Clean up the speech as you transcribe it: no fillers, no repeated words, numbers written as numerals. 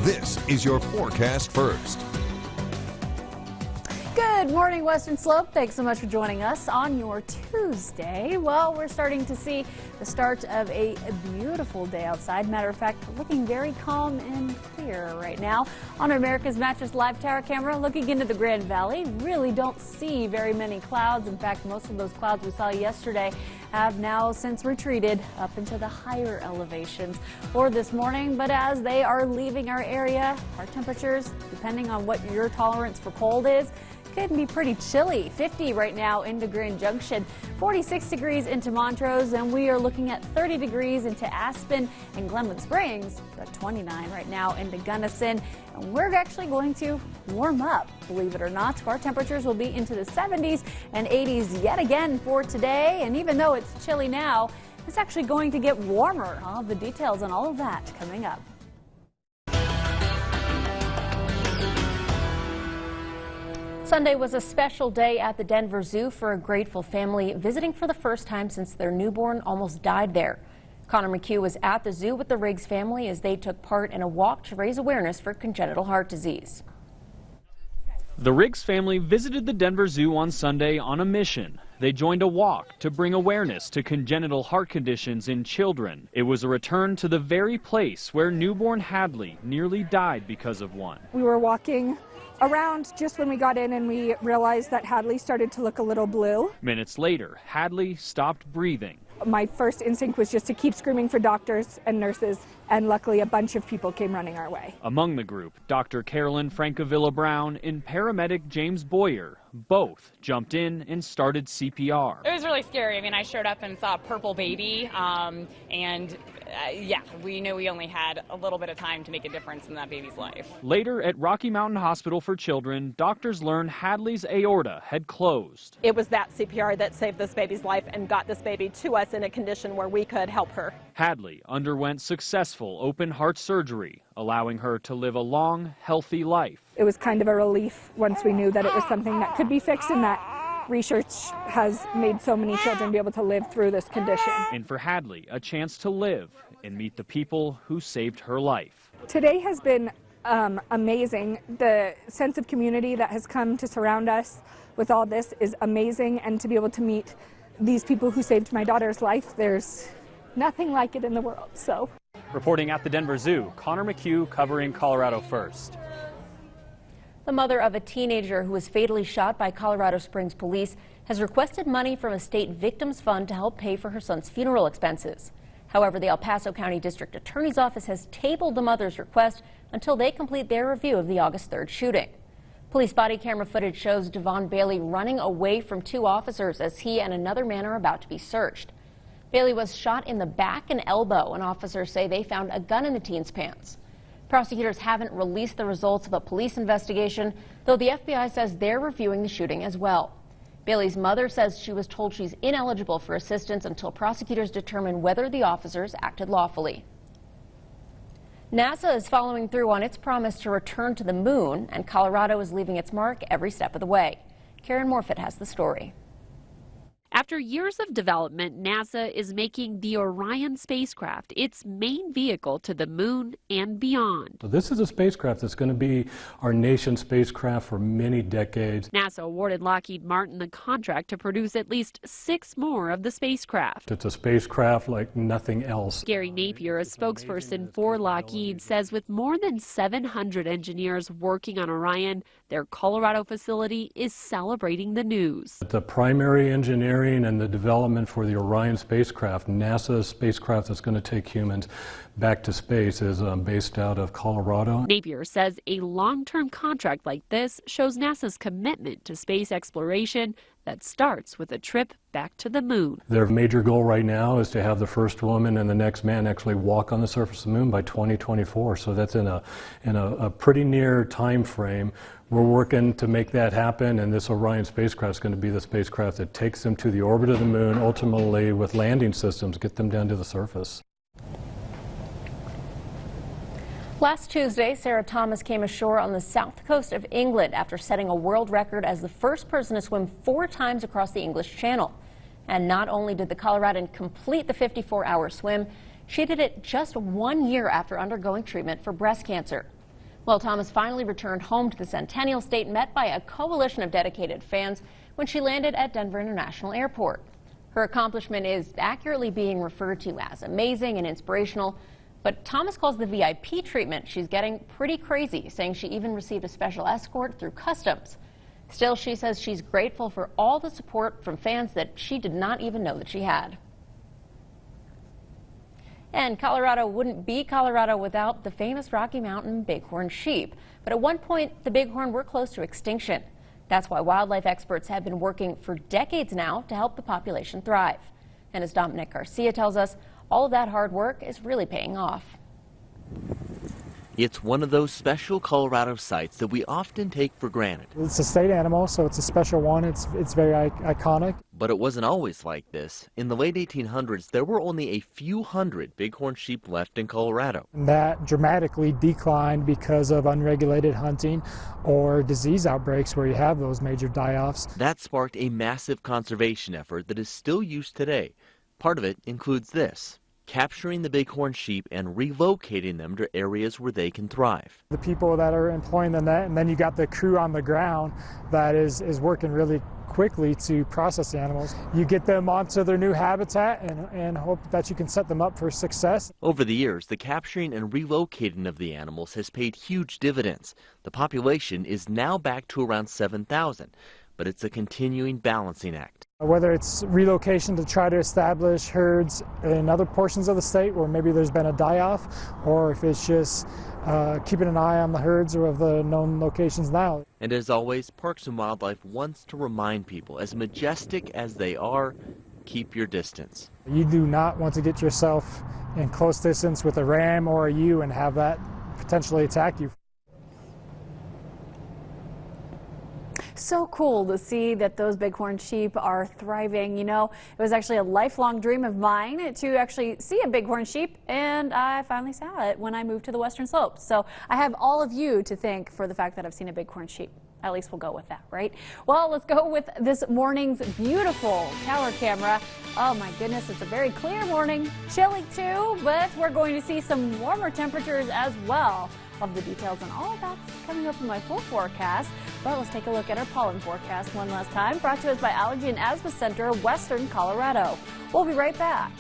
This is your forecast first. Good morning, Western Slope. Thanks so much for joining us on your Tuesday. Well, we're starting to see the start of a beautiful day outside. Matter of fact, looking very calm and clear right now. On America's Mattress Live Tower camera, looking into the Grand Valley, really don't see very many clouds. In fact, most of those clouds we saw yesterday have now since retreated up into the higher elevations for this morning. But as they are leaving our area, our temperatures, depending on what your tolerance for cold is, could be pretty chilly. 50 right now into Grand Junction, 46 degrees into Montrose, and we are looking at 30 degrees into Aspen and Glenwood Springs, but 29 right now into Gunnison. And we're actually going to warm up, believe it or not. Our temperatures will be into the 70s and 80s yet again for today. And even though it's chilly now, it's actually going to get warmer. All the details on all of that coming up. Sunday was a special day at the Denver Zoo for a grateful family visiting for the first time since their newborn almost died there. Connor McHugh was at the zoo with the Riggs family as they took part in a walk to raise awareness for congenital heart disease. The Riggs family visited the Denver Zoo on Sunday on a mission. They joined a walk to bring awareness to congenital heart conditions in children. It was a return to the very place where newborn Hadley nearly died because of one. We were walking around just when we got in and we realized that Hadley started to look a little blue. Minutes later, Hadley stopped breathing. My first instinct was just to keep screaming for doctors and nurses, and luckily a bunch of people came running our way. Among the group, Dr. Carolyn Francavilla-Brown and paramedic James Boyer both jumped in and started CPR. It was really scary. I mean, I showed up and saw a purple baby, yeah, we knew we only had a little bit of time to make a difference in that baby's life. Later at Rocky Mountain Hospital for Children, doctors learned Hadley's aorta had closed. It was that CPR that saved this baby's life and got this baby to us in a condition where we could help her. Hadley underwent successful open heart surgery, allowing her to live a long, healthy life. It was kind of a relief once we knew that it was something that could be fixed and that research has made so many children be able to live through this condition. And for Hadley, a chance to live and meet the people who saved her life. Today has been amazing. The sense of community that has come to surround us with all this is amazing, and to be able to meet these people who saved my daughter's life, there's nothing like it in the world. So, reporting at the Denver Zoo, Connor McHugh covering Colorado First. The mother of a teenager who was fatally shot by Colorado Springs police has requested money from a state victims fund to help pay for her son's funeral expenses. However, the El Paso County District Attorney's Office has tabled the mother's request until they complete their review of the August 3rd shooting. Police body camera footage shows Davon Bailey running away from two officers as he and another man are about to be searched. Bailey was shot in the back and elbow, and officers say they found a gun in the teen's pants. Prosecutors haven't released the results of a police investigation, though the FBI says they're reviewing the shooting as well. Bailey's mother says she was told she's ineligible for assistance until prosecutors determine whether the officers acted lawfully. NASA is following through on its promise to return to the moon, and Colorado is leaving its mark every step of the way. Karen Morfitt has the story. After years of development, NASA is making the Orion spacecraft its main vehicle to the moon and beyond. So this is a spacecraft that's going to be our nation's spacecraft for many decades. NASA awarded Lockheed Martin the contract to produce at least 6 more of the spacecraft. It's a spacecraft like nothing else. Gary Napier, a spokesperson for Lockheed, says with more than 700 engineers working on Orion, their Colorado facility is celebrating the news. The primary engineering and the development for the Orion spacecraft, NASA's spacecraft that's going to take humans back to space, is based out of Colorado. Napier says a long-term contract like this shows NASA's commitment to space exploration that starts with a trip back to the moon. Their major goal right now is to have the first woman and the next man actually walk on the surface of the moon by 2024. So that's in a pretty near time frame. We're working to make that happen, and this Orion spacecraft is going to be the spacecraft that takes them to the orbit of the moon, ultimately with landing systems, get them down to the surface. Last Tuesday, Sarah Thomas came ashore on the south coast of England after setting a world record as the first person to swim 4 times across the English Channel. And not only did the Coloradan complete the 54-hour swim, she did it just 1 year after undergoing treatment for breast cancer. Well, Thomas finally returned home to the Centennial State, met by a coalition of dedicated fans when she landed at Denver International Airport. Her accomplishment is accurately being referred to as amazing and inspirational, but Thomas calls the VIP treatment she's getting pretty crazy, saying she even received a special escort through customs. Still, she says she's grateful for all the support from fans that she did not even know that she had. And Colorado wouldn't be Colorado without the famous Rocky Mountain Bighorn sheep. But at one point, the bighorn were close to extinction. That's why wildlife experts have been working for decades now to help the population thrive. And as Dominic Garcia tells us, all of that hard work is really paying off. It's one of those special Colorado sites that we often take for granted. It's a state animal, so it's a special one. It's very iconic. But it wasn't always like this. In the late 1800s, there were only a few hundred bighorn sheep left in Colorado. And that dramatically declined because of unregulated hunting or disease outbreaks where you have those major die-offs. That sparked a massive conservation effort that is still used today. Part of it includes this: capturing the bighorn sheep and relocating them to areas where they can thrive. The people that are employing the net, and then you got the crew on the ground that is working really quickly to process the animals. You get them onto their new habitat and hope that you can set them up for success. Over the years, the capturing and relocating of the animals has paid huge dividends. The population is now back to around 7,000, but it's a continuing balancing act. Whether it's relocation to try to establish herds in other portions of the state where maybe there's been a die-off, or if it's just keeping an eye on the herds of the known locations now. And as always, Parks and Wildlife wants to remind people, as majestic as they are, keep your distance. You do not want to get yourself in close distance with a ram or a ewe and have that potentially attack you. So cool to see that those bighorn sheep are thriving. You know, it was actually a lifelong dream of mine to actually see a bighorn sheep, and I finally saw it when I moved to the Western Slopes. So I have all of you to thank for the fact that I've seen a bighorn sheep. At least we'll go with that, right? Well, let's go with this morning's beautiful tower camera. Oh my goodness, it's a very clear morning. Chilly too, but we're going to see some warmer temperatures as well. Of the details on all of that's coming up in my full forecast. But let's take a look at our pollen forecast one last time. Brought to us by Allergy and Asthma Center, Western Colorado. We'll be right back.